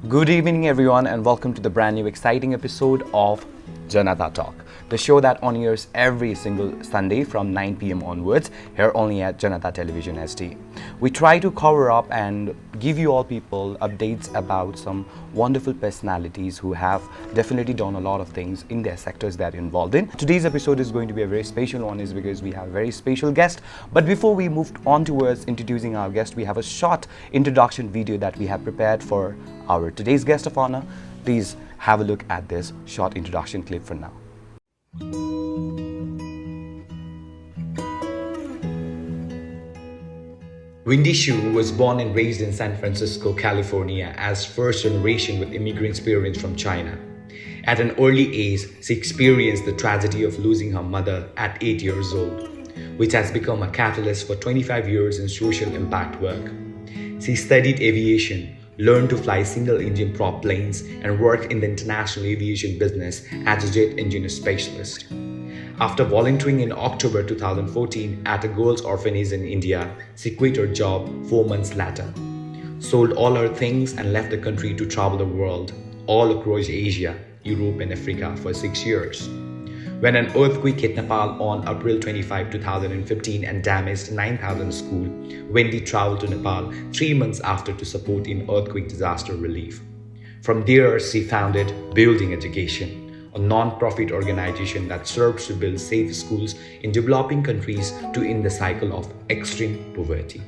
Good evening, everyone, and welcome to the brand new exciting episode of Janata Talk, the show that on airs every single Sunday from 9 p.m. onwards, here only at JanataTelevision SD. We try to cover up and give you all people updates about some wonderful personalities who have definitely done a lot of things in their sectors they're involved in. Today's episode is going to be a very special one, is because we have a very special guest. But before we move on towards introducing our guest, we have a short introduction video that we have prepared for our today's guest of honor. Please have a look at this short introduction clip for now. Wendy Shu was born and raised in San Francisco, California as first generation with immigrant experience from China. At an early age, she experienced the tragedy of losing her mother at 8 years old, which has become a catalyst for 25 years in social impact work. She studied aviation, learned to fly single-engine prop planes, and worked in the international aviation business as a jet engineer specialist. After volunteering in October 2014 at a girls' orphanage in India, she quit her job 4 months later, sold all her things, and left the country to travel the world, all across Asia, Europe, and Africa for 6 years. When an earthquake hit Nepal on April 25, 2015 and damaged 9,000 schools, Wendy traveled to Nepal 3 months after to support in earthquake disaster relief. From there, she founded Building Education, a non-profit organization that serves to build safe schools in developing countries to end the cycle of extreme poverty.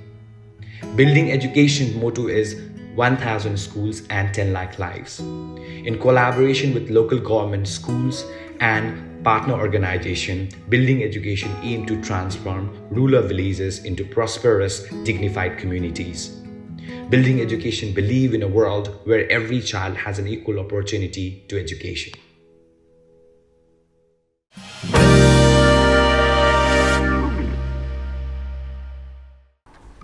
Building Education's motto is 1,000 schools and 10 lakh lives. In collaboration with local government, schools, and partner organization, Building Education aims to transform rural villages into prosperous, dignified communities. Building Education believes in a world where every child has an equal opportunity to education.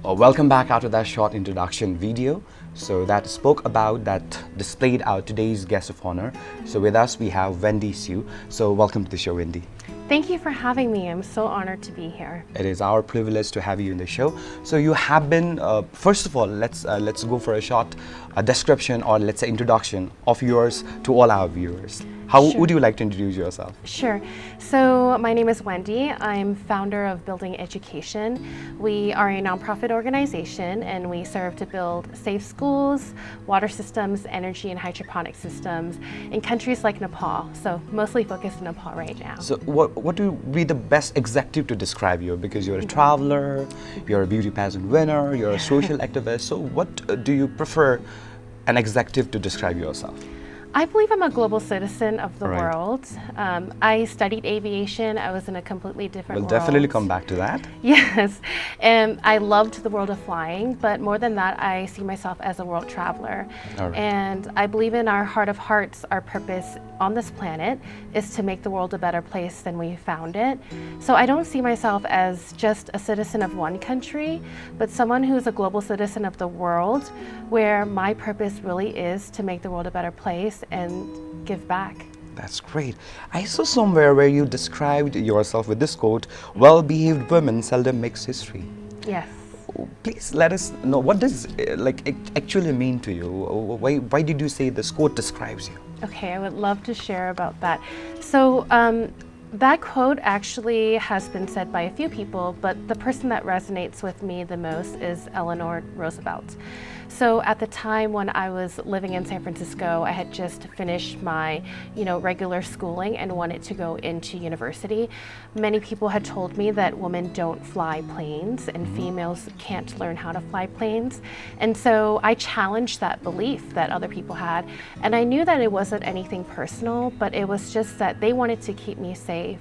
Welcome back after that short introduction video. So that spoke about, that displayed our today's guest of honor. So with us we have Wendy Shu. So welcome to the show, Wendy. Thank you for having me. I'm so honored to be here. It is our privilege to have you in the show. So you have been, first of all, let's go for a short description, or let's say introduction of yours to all our viewers. How Sure. would you like to introduce yourself? Sure. So my name is Wendy. I'm founder of Building Education. We are a nonprofit organization, and we serve to build safe schools, water systems, energy and hydroponic systems in countries like Nepal. So mostly focused in Nepal right now. So what would be the best adjective to describe you? Because you're a traveler, you're a beauty pageant winner, you're a social activist. So what do you prefer an adjective to describe yourself? I believe I'm a global citizen of the Right. world. I studied aviation. I was in a completely different We'll world. definitely come back to that. Yes, and I loved the world of flying, but more than that, I see myself as a world traveler. All right. And I believe in our heart of hearts, our purpose on this planet is to make the world a better place than we found it. So I don't see myself as just a citizen of one country, but someone who's a global citizen of the world, where my purpose really is to make the world a better place and give back. That's great. I saw somewhere where you described yourself with this quote, "Well-behaved women seldom makes history." Yes. Please let us know, what does it actually mean to you? Why did you say this quote describes you? Okay, I would love to share about that. So that quote actually has been said by a few people, but the person that resonates with me the most is Eleanor Roosevelt. So at the time when I was living in San Francisco, I had just finished my, regular schooling and wanted to go into university. Many people had told me that women don't fly planes and females can't learn how to fly planes. And so I challenged that belief that other people had. And I knew that it wasn't anything personal, but it was just that they wanted to keep me safe.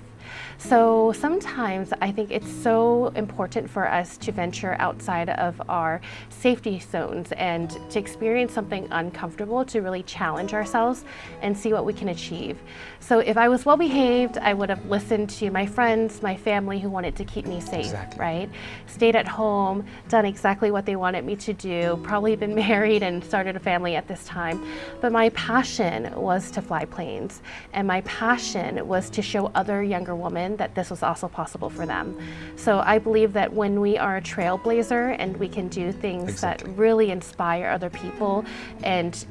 So sometimes I think it's so important for us to venture outside of our safety zones and to experience something uncomfortable, to really challenge ourselves and see what we can achieve. So if I was well behaved, I would have listened to my friends, my family who wanted to keep me safe, Exactly. right? Stayed at home, done exactly what they wanted me to do, probably been married and started a family at this time. But my passion was to fly planes, and my passion was to show other younger women that this was also possible for them. So I believe that when we are a trailblazer and we can do things Exactly. that really inspire other people and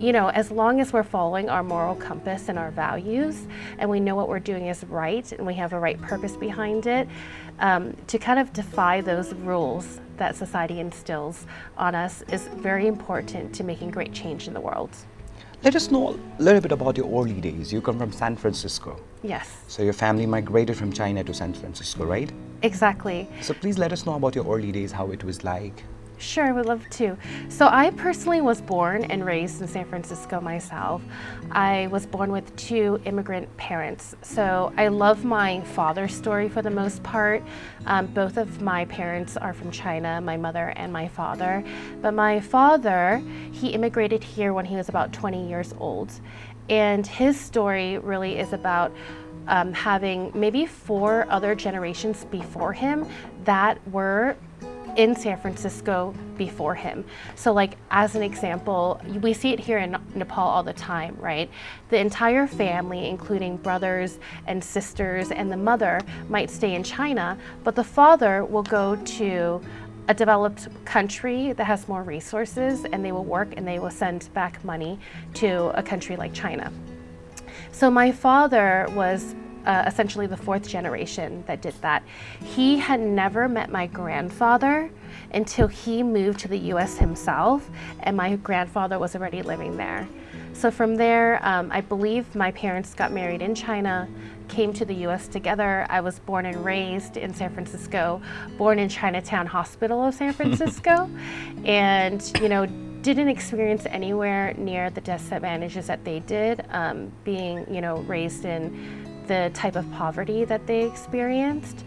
as long as we're following our moral compass and our values, and we know what we're doing is right, and we have a right purpose behind it, to kind of defy those rules that society instills on us is very important to making great change in the world. Let us know a little bit about your early days. You come from San Francisco. Yes. So your family migrated from China to San Francisco, right? Exactly. So please let us know about your early days, how it was like. Sure, I would love to. So I personally was born and raised in San Francisco myself. I was born with 2 immigrant parents. So I love my father's story for the most part. Both of my parents are from China, my mother and my father. But my father, he immigrated here when he was about 20 years old. And his story really is about having maybe 4 other generations before him that were in San Francisco before him. So like as an example, we see it here in Nepal all the time, right? The entire family, including brothers and sisters and the mother, might stay in China, but the father will go to a developed country that has more resources, and they will work and they will send back money to a country like China. So my father was essentially the 4th generation that did that. He had never met my grandfather until he moved to the US himself, and my grandfather was already living there. So from there, I believe my parents got married in China, came to the US together. I was born and raised in San Francisco, born in Chinatown Hospital of San Francisco, and didn't experience anywhere near the disadvantages that they did, being raised in the type of poverty that they experienced.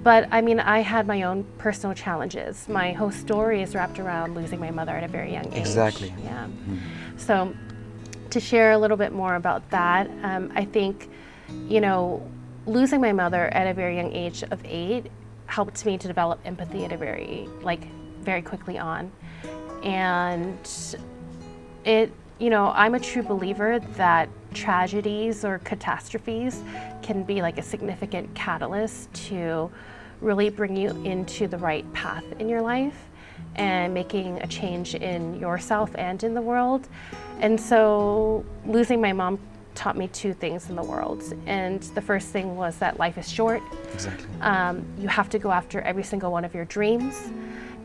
But I mean, I had my own personal challenges. My whole story is wrapped around losing my mother at a very young age. Exactly. Yeah. So to share a little bit more about that, I think, losing my mother at a very young age of 8 helped me to develop empathy at a very quickly on. And I'm a true believer that tragedies or catastrophes can be like a significant catalyst to really bring you into the right path in your life and making a change in yourself and in the world. And so losing my mom taught me 2 things in the world. And the first thing was that life is short. Exactly. You have to go after every single one of your dreams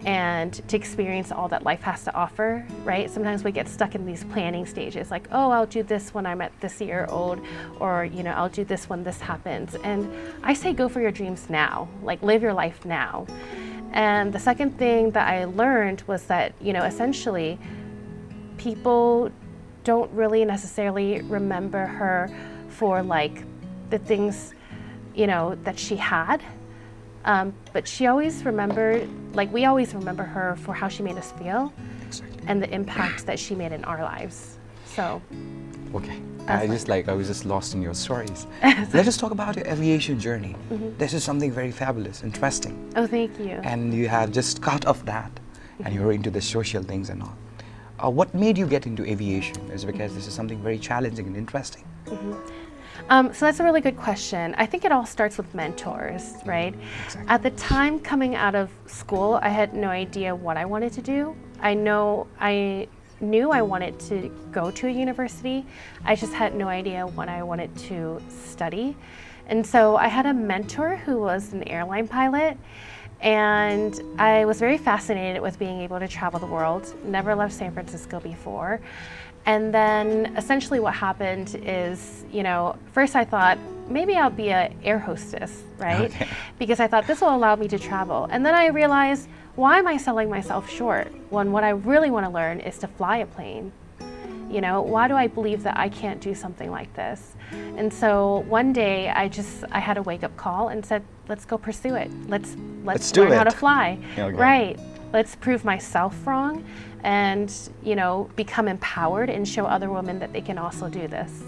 and to experience all that life has to offer, right? Sometimes we get stuck in these planning stages, like, oh, I'll do this when I'm at this year old, or, I'll do this when this happens. And I say go for your dreams now, like live your life now. And the second thing that I learned was that, essentially, people don't really necessarily remember her for like the things, that she had. But she always remembered, we always remember her for how she made us feel. Exactly. And the impact that she made in our lives. So. Okay. I was just lost in your stories. Let us talk about your aviation journey. Mm-hmm. This is something very fabulous, interesting. Oh, thank you. And you have just cut off that, and you're into the social things and all. What made you get into aviation? Is because this is something very challenging and interesting. Mm-hmm. So that's a really good question. I think it all starts with mentors, right? Exactly. At the time coming out of school, I had no idea what I wanted to do. I knew I wanted to go to a university. I just had no idea what I wanted to study. And so I had a mentor who was an airline pilot, and I was very fascinated with being able to travel the world. Never left San Francisco before. And then essentially what happened is, first I thought maybe I'll be an air hostess, right? Okay. Because I thought this will allow me to travel. And then I realized, why am I selling myself short when what I really want to learn is to fly a plane? Why do I believe that I can't do something like this? And so one day I had a wake-up call and said, let's go pursue it. Let's learn how to fly. Okay. Right. Let's prove myself wrong and, become empowered and show other women that they can also do this.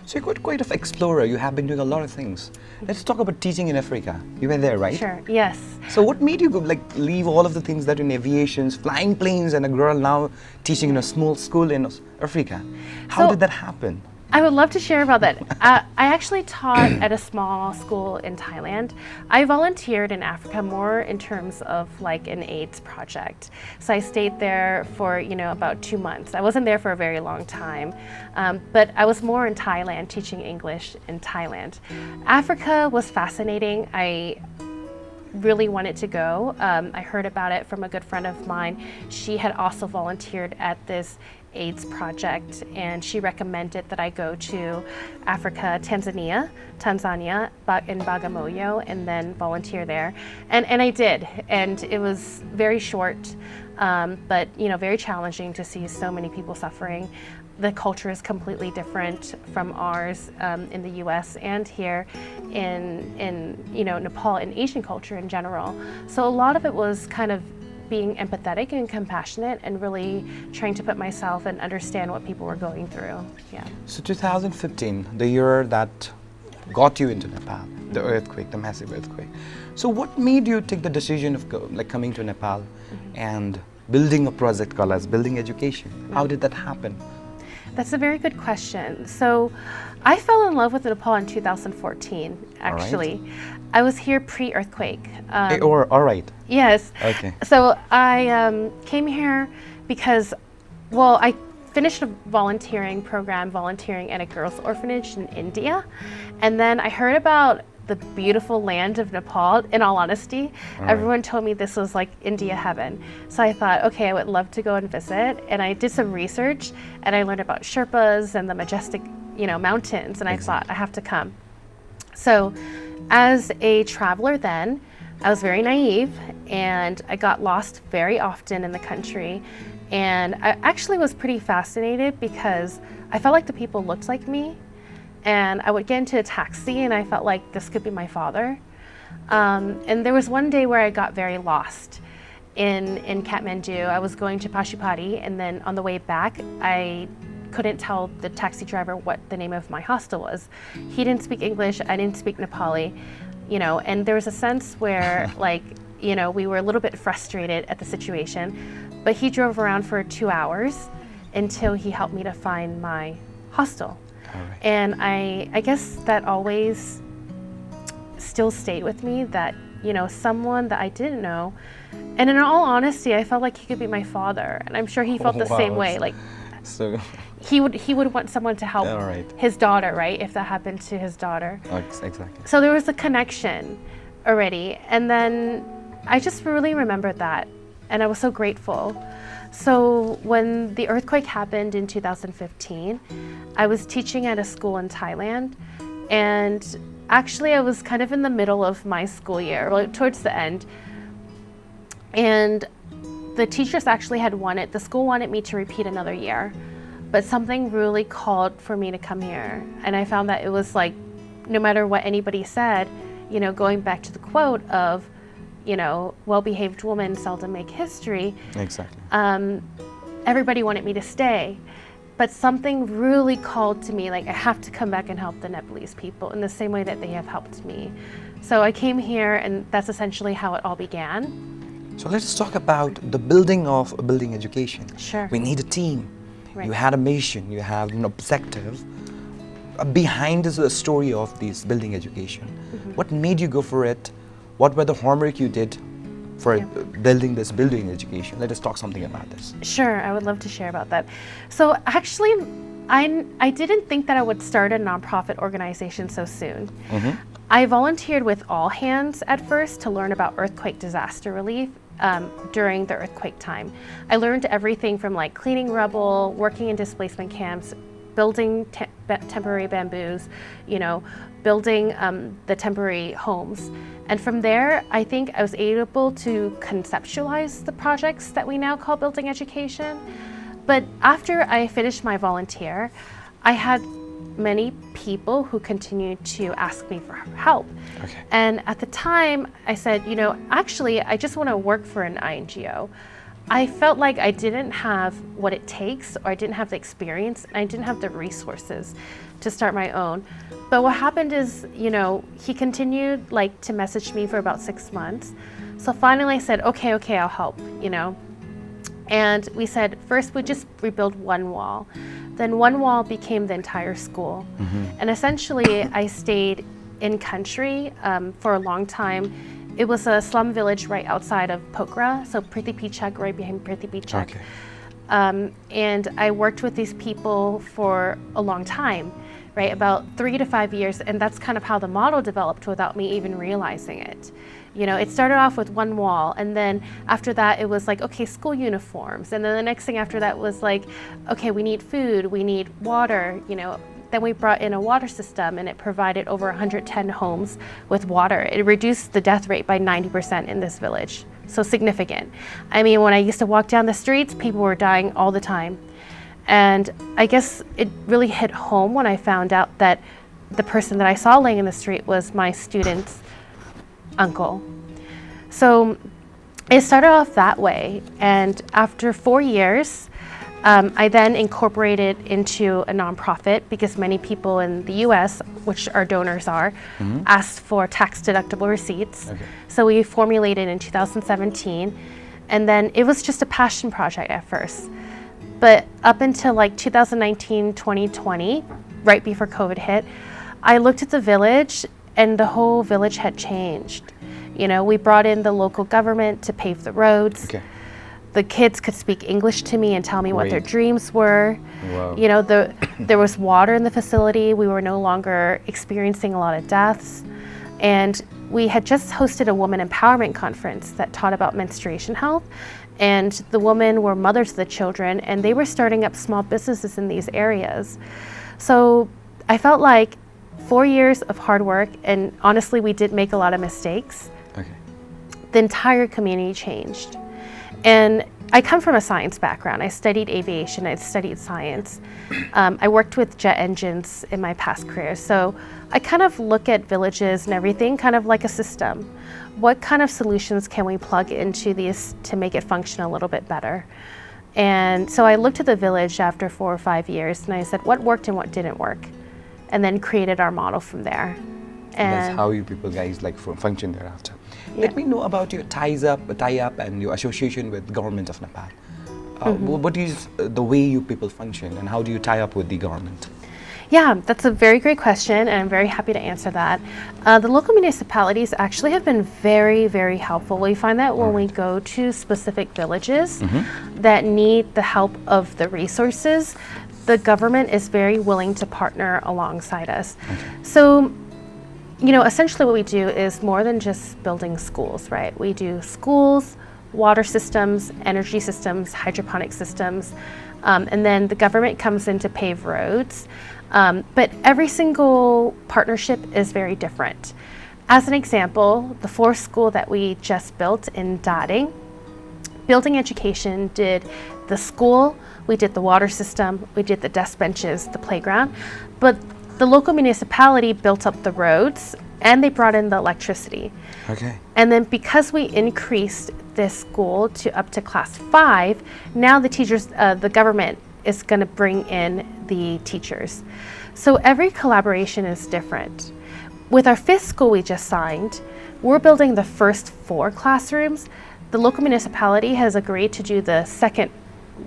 So you're quite an explorer. You have been doing a lot of things. Let's talk about teaching in Africa. You were there, right? Sure, yes. So what made you go, leave all of the things that in aviations, flying planes, and a girl now teaching in a small school in Africa? How did that happen? I would love to share about that. I actually taught at a small school in Thailand. I volunteered in Africa more in terms of like an AIDS project. So I stayed there for, about 2 months. I wasn't there for a very long time, but I was more in Thailand, teaching English in Thailand. Africa was fascinating. I really wanted to go. I heard about it from a good friend of mine. She had also volunteered at this AIDS project, and she recommended that I go to Africa, Tanzania, in Bagamoyo, and then volunteer there. And I did, and it was very short, but very challenging to see so many people suffering. The culture is completely different from ours in the U.S. and here in Nepal and Asian culture in general. So a lot of it was kind of being empathetic and compassionate and really trying to put myself and understand what people were going through. Yeah. So 2015, the year that got you into Nepal, the earthquake, the massive earthquake. So what made you take the decision of coming to Nepal and building a project called as Building Education? How did that happen? That's a very good question. So I fell in love with Nepal in 2014, actually. Right. I was here pre-earthquake. All right. Yes. Okay. So I came here because, I finished a volunteering program, volunteering at a girls' orphanage in India. And then I heard about the beautiful land of Nepal, in all honesty. Everyone told me this was like India heaven. So I thought, okay, I would love to go and visit. And I did some research and I learned about Sherpas and the majestic, mountains. And I thought, I have to come. So as a traveler then, I was very naive and I got lost very often in the country. And I actually was pretty fascinated because I felt like the people looked like me. And I would get into a taxi and I felt like this could be my father. And there was one day where I got very lost in Kathmandu. I was going to Pashupati, and then on the way back, I couldn't tell the taxi driver what the name of my hostel was. He didn't speak English, I didn't speak Nepali, and there was a sense where we were a little bit frustrated at the situation, but he drove around for 2 hours until he helped me to find my hostel. Right. And I guess that always still stayed with me, that someone that I didn't know, and in all honesty, I felt like he could be my father, and I'm sure he felt the same way. Like, so he would want someone to help his daughter, right? If that happened to his daughter. Exactly. So there was a connection already, and then I just really remembered that, and I was so grateful. So when the earthquake happened in 2015, I was teaching at a school in Thailand, and actually I was kind of in the middle of my school year, towards the end, and the teachers actually the school wanted me to repeat another year, but something really called for me to come here. And I found that it was like, no matter what anybody said, going back to the quote of, well-behaved women seldom make history. Exactly. Everybody wanted me to stay, but something really called to me, like I have to come back and help the Nepalese people in the same way that they have helped me. So I came here, and that's essentially how it all began. So let's talk about the building of Building Education. Sure. We need a team. Right. You had a mission, you have an objective. Behind is the story of this Building Education. What made you go for it? What were the homework you did for building this Building Education? Let us talk something about this. Sure, I would love to share about that. So actually, I didn't think that I would start a nonprofit organization so soon. I volunteered with All Hands at first to learn about earthquake disaster relief during the earthquake time. I learned everything from like cleaning rubble, working in displacement camps, building temporary bamboos, building the temporary homes. And from there, I think I was able to conceptualize the projects that we now call Building Education. But after I finished my volunteer, I had many people who continued to ask me for help. Okay. And at the time, I said, actually, I just want to work for an INGO. I felt like I didn't have what it takes, or I didn't have the experience, and I didn't have the resources to start my own. But what happened is, he continued to message me for about 6 months. So finally I said, okay, I'll help, And we said, first we just rebuild one wall. then one wall became the entire school. And essentially, I stayed in country for a long time. It was a slum village right outside of Pokhara, so Prithipechak, right behind Prithipechak. Okay. And I worked with these people for a long time, right, about 3 to 5 years, and that's kind of how the model developed without me even realizing it. You know, it started off with one wall, and then after that it was like, okay, school uniforms, and then the next thing after that was like, okay, we need food, we need water, you know. Then we brought in a water system, and it provided over 110 homes with water. It reduced the death rate by 90% in this village, so significant. I mean, when I used to walk down the streets, people were dying all the time. And I guess it really hit home when I found out that the person that I saw laying in the street was my student's uncle. So it started off that way, and after 4 years, I then incorporated into a nonprofit because many people in the US, which our donors are, asked for tax-deductible receipts. Okay. So we formulated in 2017, and then it was just a passion project at first. But up until like 2019, 2020, right before COVID hit, I looked at the village and the whole village had changed. You know, we brought in the local government to pave the roads. Okay. The kids could speak English to me and tell me what their Great. dreams were. Wow. You know, there was water in the facility. We were no longer experiencing a lot of deaths. And we had just hosted a woman empowerment conference that taught about menstruation health. And the women were mothers of the children, and they were starting up small businesses in these areas. So I felt like 4 years of hard work, and honestly, we did make a lot of mistakes. Okay. The entire community changed. And I come from a science background. I studied aviation, I studied science. I worked with jet engines in my past career. So I kind of look at villages and everything kind of like a system. What kind of solutions can we plug into these to make it function a little bit better? And so I looked at the village after 4 or 5 years, and I said, what worked and what didn't work? And then created our model from there. That's And how you people guys like function thereafter. Yeah. Let me know about your tie-up and your association with government of Nepal. What is the way you people function, and how do you tie up with the government? yeah, that's a very great question, and I'm very happy to answer that. The local municipalities actually have been very, very helpful. We find that when we go to specific villages that need the help of the resources, the government is very willing to partner alongside us. So, you know, essentially what we do is more than just building schools, right? We do schools, water systems, energy systems, hydroponic systems, and then the government comes in to pave roads. But every single partnership is very different. As an example, the fourth school that we just built in Dading, Building Education did the school, we did the water system, we did the desk benches, the playground, but the local municipality built up the roads and they brought in the electricity. Okay. And then because we increased this school to up to class 5, now the teachers, the government is going to bring in the teachers. So every collaboration is different. With our 5th school we just signed, we're building the first 4 classrooms. The local municipality has agreed to do the second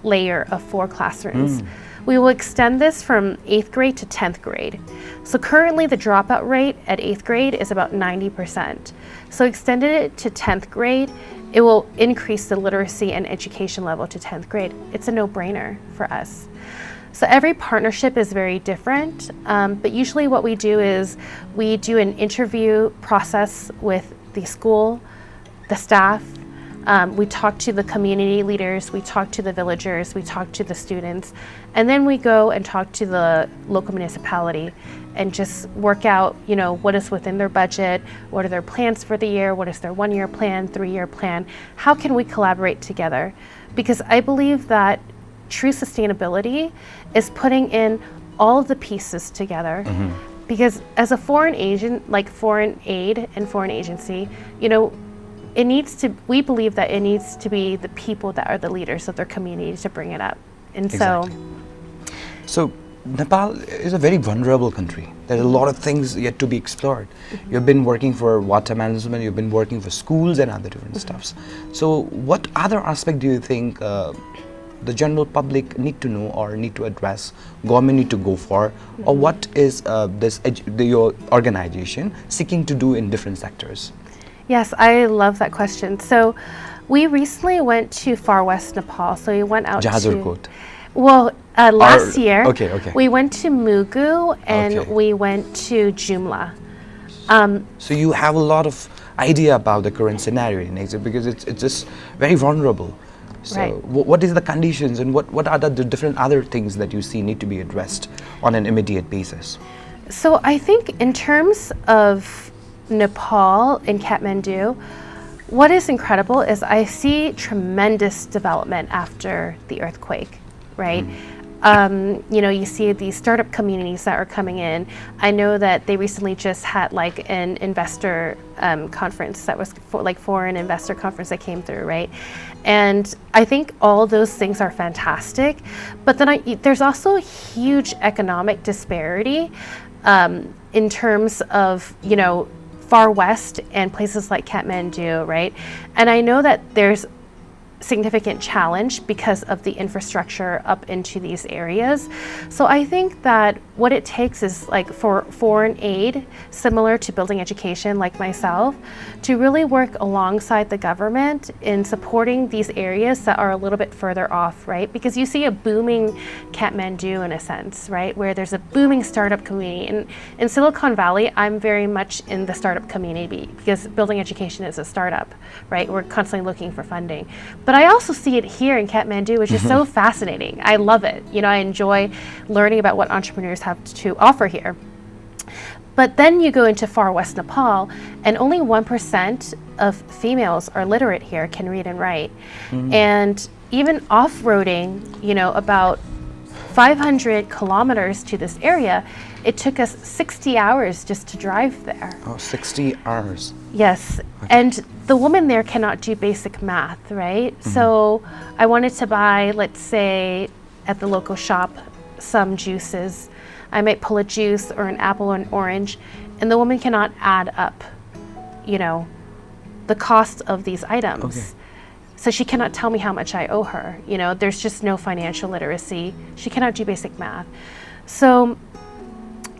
layer of 4 classrooms. We will extend this from 8th grade to 10th grade. So currently the dropout rate at 8th grade is about 90%. So extended it to 10th grade, it will increase the literacy and education level to 10th grade. It's a no-brainer for us. So every partnership is very different, but usually what we do is we do an interview process with the school, the staff. We talk to the community leaders, we talk to the villagers, we talk to the students, and then we go and talk to the local municipality and just work out, you know, what is within their budget, what are their plans for the year, what is their 1-year plan, 3-year plan, how can we collaborate together? Because I believe that true sustainability is putting in all of the pieces together. Because as a foreign agent, like foreign aid and foreign agency, you know, we believe that it needs to be the people that are the leaders of their community to bring it up. And Exactly. So Nepal is a very vulnerable country. There's a lot of things yet to be explored. You've been working for water management, you've been working for schools and other different stuffs. So what other aspect do you think the general public need to know or need to address, government need to go for, or what is your organization seeking to do in different sectors? Yes, I love that question. So we recently went to far west Nepal. So we went out Jahazurkot. well, last year okay. we went to Mugu and Okay. we went to Jumla. So you have a lot of idea about the current scenario in Asia, because it's just very vulnerable. So Right. what is the conditions, and what are the different other things that you see need to be addressed on an immediate basis? So I think in terms of Nepal and Kathmandu, what is incredible is I see tremendous development after the earthquake, right? You see these startup communities that are coming in. I know that they recently just had like an investor conference that was foreign investor conference that came through, right? And I think all those things are fantastic, but then there's also huge economic disparity in terms of, far west and places like Kathmandu, right? And I know that there's significant challenge because of the infrastructure up into these areas. So I think that what it takes is like for foreign aid, similar to building education like myself, to really work alongside the government in supporting these areas that are a little bit further off, right? Because you see a booming Kathmandu in a sense, right? Where there's a booming startup community. And in Silicon Valley, I'm very much in the startup community because building education is a startup, right? We're constantly looking for funding. But I also see it here in Kathmandu, which is so fascinating. I love it. I enjoy learning about what entrepreneurs have to offer here. But then you go into far west Nepal, and only 1% of females are literate here, can read and write. And even off-roading, about 500 kilometers to this area, it took us 60 hours just to drive there. Oh, 60 hours. Yes, and the woman there cannot do basic math, right? So I wanted to buy, let's say, at the local shop, some juices. I might pull a juice or an apple or an orange, and the woman cannot add up, the cost of these items. Okay. So she cannot tell me how much I owe her. There's just no financial literacy. She cannot do basic math. So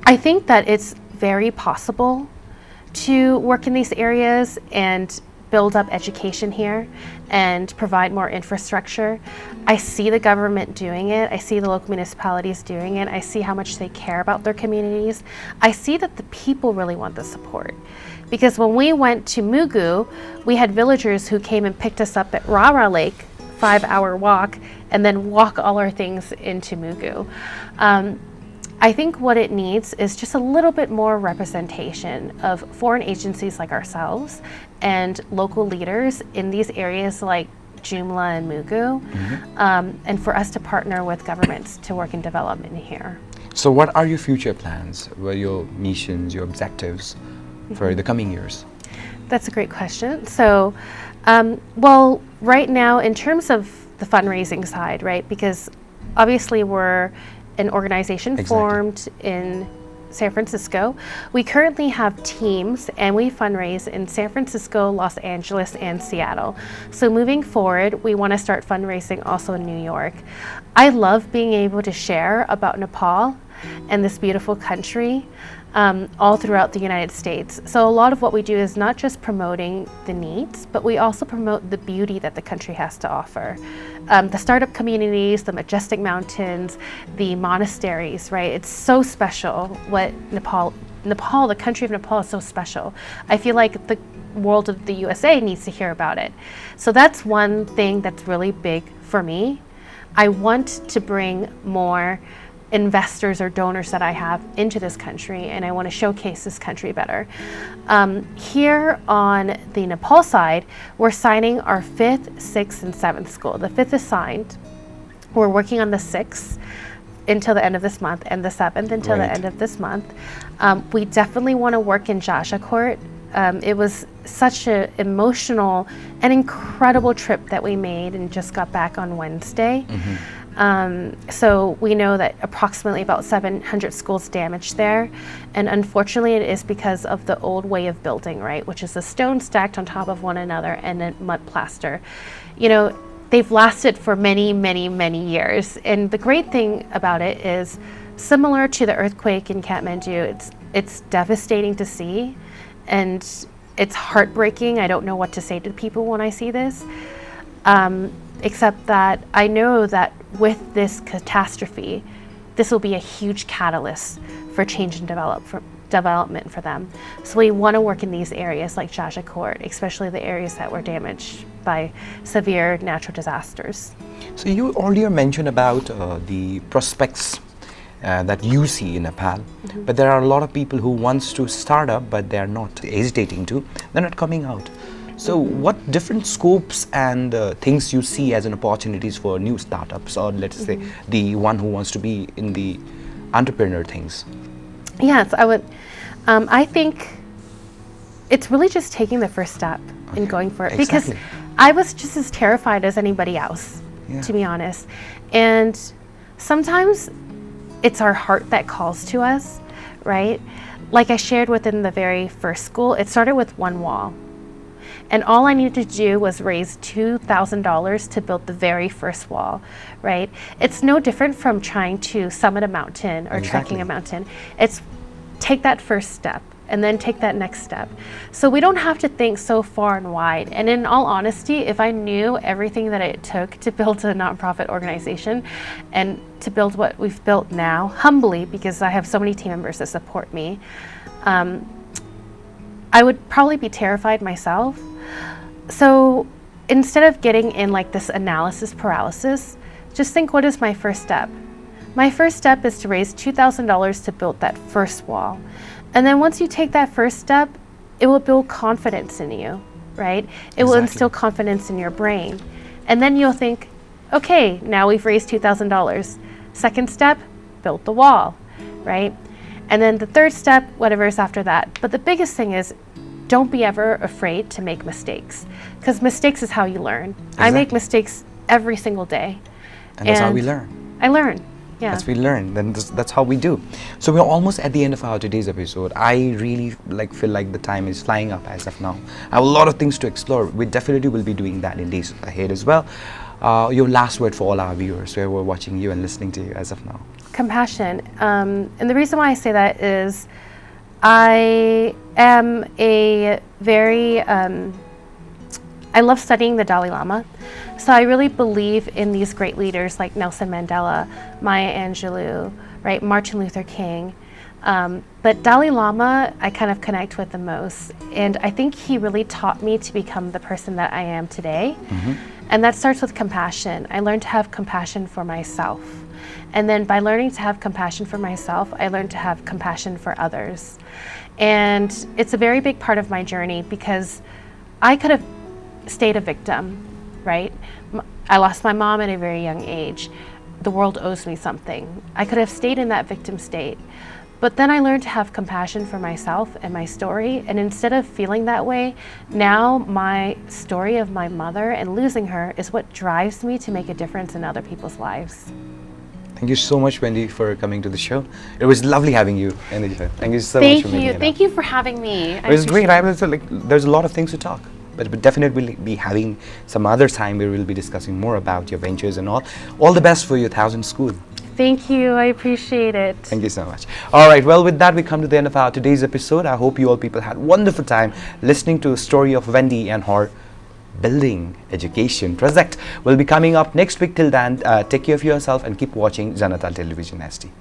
I think that it's very possible to work in these areas and build up education here and provide more infrastructure. I see the government doing it. I see the local municipalities doing it. I see how much they care about their communities. I see that the people really want the support. Because when we went to Mugu, we had villagers who came and picked us up at Rara Lake, 5-hour walk, and then walk all our things into Mugu. I think what it needs is just a little bit more representation of foreign agencies like ourselves and local leaders in these areas like Jumla and Mugu, and for us to partner with governments to work in development here. So what are your future plans? What are your missions, your objectives for the coming years? That's a great question. So, right now, in terms of the fundraising side, right, because obviously we're an organization formed in San Francisco. We currently have teams and we fundraise in San Francisco, Los Angeles, and Seattle. So moving forward, we want to start fundraising also in New York. I love being able to share about Nepal and this beautiful country all throughout the United States. So a lot of what we do is not just promoting the needs, but we also promote the beauty that the country has to offer. The startup communities, the majestic mountains, the monasteries, right? It's so special what Nepal, the country of Nepal is so special. I feel like the world of the USA needs to hear about it. So that's one thing that's really big for me. I want to bring more investors or donors that I have into this country, and I want to showcase this country better. Here on the Nepal side, we're signing our 5th, 6th, and 7th school. The 5th is signed. We're working on the 6th until the end of this month, and the 7th until the end of this month. We definitely want to work in Jashacourt. It was such an emotional and incredible trip that we made and just got back on Wednesday. So we know that approximately about 700 schools damaged there, and unfortunately it is because of the old way of building, right, which is a stone stacked on top of one another and then mud plaster. they've lasted for many, many, many years. And the great thing about it is, similar to the earthquake in Kathmandu, it's devastating to see, and it's heartbreaking. I don't know what to say to people when I see this, except that I know that with this catastrophe, this will be a huge catalyst for change and development for them. So we want to work in these areas like Jajakort, especially the areas that were damaged by severe natural disasters. So you earlier mentioned about the prospects that you see in Nepal, but there are a lot of people who wants to start up, but they are not hesitating to, they're not coming out. So what different scopes and things you see as an opportunities for new startups, or let's say the one who wants to be in the entrepreneur things? Yes, I would. I think it's really just taking the first step and going for it, because I was just as terrified as anybody else, to be honest. And sometimes it's our heart that calls to us, right? Like I shared within the very first school, it started with one wall. And all I needed to do was raise $2,000 to build the very first wall, right? It's no different from trying to summit a mountain or trekking a mountain. It's take that first step and then take that next step. So we don't have to think so far and wide. And in all honesty, if I knew everything that it took to build a nonprofit organization and to build what we've built now, humbly, because I have so many team members that support me, I would probably be terrified myself. So instead of getting in like this analysis paralysis, just think, what is my first step? My first step is to raise $2,000 to build that first wall. And then once you take that first step, it will build confidence in you, right? It will instill confidence in your brain. And then you'll think, okay, now we've raised $2,000. Second step, build the wall, right? And then the third step, whatever is after that. But the biggest thing is, don't be ever afraid to make mistakes, because mistakes is how you learn. I make mistakes every single day. And that's how we learn. I learn. Yeah. As we learn, then that's how we do. So we're almost at the end of our today's episode. I really feel like the time is flying up as of now. I have a lot of things to explore. We definitely will be doing that in days ahead as well. Your last word for all our viewers who are watching you and listening to you as of now. Compassion. And the reason why I say that is I am a very, I love studying the Dalai Lama. So I really believe in these great leaders like Nelson Mandela, Maya Angelou, right, Martin Luther King. But Dalai Lama, I kind of connect with the most. And I think he really taught me to become the person that I am today. And that starts with compassion. I learned to have compassion for myself. And then by learning to have compassion for myself, I learned to have compassion for others. And it's a very big part of my journey, because I could have stayed a victim, right? I lost my mom at a very young age. The world owes me something. I could have stayed in that victim state. But then I learned to have compassion for myself and my story. And instead of feeling that way, now my story of my mother and losing her is what drives me to make a difference in other people's lives. Thank you so much, Wendy, for coming to the show. It was lovely having you in the show. Thank you so much for making it. Thank you for having me. It was great. There's a lot of things to talk. But we definitely will be having some other time where we'll be discussing more about your ventures and all. All the best for your 1,000 school. Thank you. I appreciate it. Thank you so much. All right. Well, with that, we come to the end of our today's episode. I hope you all people had wonderful time listening to the story of Wendy and her building education project. Will be coming up next week. Till then, take care of yourself and keep watching Janata Television ST.